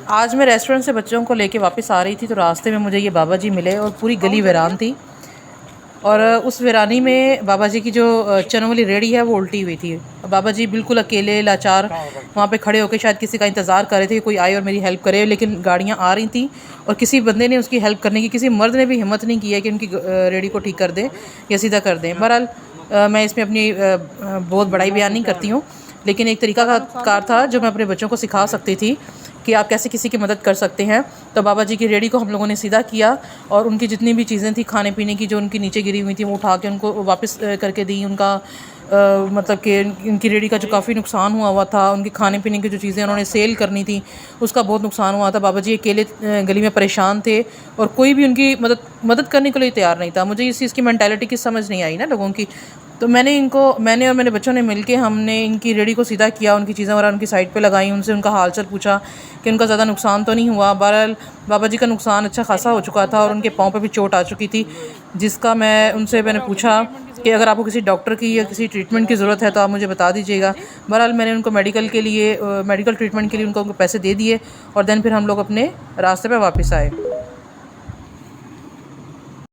आज मैं रेस्टोरेंट से बच्चों को लेके वापस आ रही थी तो रास्ते में मुझे ये बाबा जी मिले और पूरी गली वीरान थी। और उस वीरानी में बाबा जी की जो चनों वाली रेहड़ी है वो उल्टी हुई थी। बाबा जी बिल्कुल अकेले लाचार वहाँ पे खड़े होकर शायद किसी का इंतज़ार कर रहे थे कि कोई आए और मेरी हेल्प करे, लेकिन गाड़ियाँ आ रही थी और किसी बंदे ने उसकी हेल्प करने की, किसी मर्द ने भी हिम्मत नहीं की है कि उनकी रेहड़ी को ठीक कर दें या सीधा कर दें। बहरहाल मैं इसमें अपनी बहुत बड़ाई बयान नहीं करती हूँ, लेकिन एक तरीका का कार था जो मैं अपने बच्चों को सिखा सकती थी कि आप कैसे किसी की मदद कर सकते हैं। तो बाबा जी की रेहड़ी को हम लोगों ने सीधा किया और उनकी जितनी भी चीज़ें थी खाने पीने की जो उनकी नीचे गिरी हुई थी वो उठा के उनको वापस करके दी। उनका मतलब कि इनकी रेहड़ी का जो काफ़ी नुकसान हुआ था, उनके खाने पीने की जो चीज़ें उन्होंने सेल करनी थी उसका बहुत नुकसान हुआ था। बाबा जी अकेले गली में परेशान थे और कोई भी उनकी मदद करने के लिए तैयार नहीं था। मुझे इस चीज़ की मेंटालिटी की समझ नहीं आई ना लोगों की। तो मैंने और मेरे बच्चों ने मिलके हमने इनकी रेहड़ी को सीधा किया, उनकी चीज़ें वगैरह उनकी साइड पे लगाई, उनसे उनका हालचाल पूछा कि उनका ज़्यादा नुकसान तो नहीं हुआ। बहरहाल बाबा जी का नुकसान अच्छा खासा हो चुका था और उनके पाँव पे भी चोट आ चुकी थी, जिसका मैंने पूछा कि अगर आपको किसी डॉक्टर की या किसी ट्रीटमेंट की ज़रूरत है तो आप मुझे बता दीजिएगा। बहरहाल मैंने उनको मेडिकल ट्रीटमेंट के लिए उनको पैसे दे दिए और देन फिर हम लोग अपने रास्ते पर वापस आए।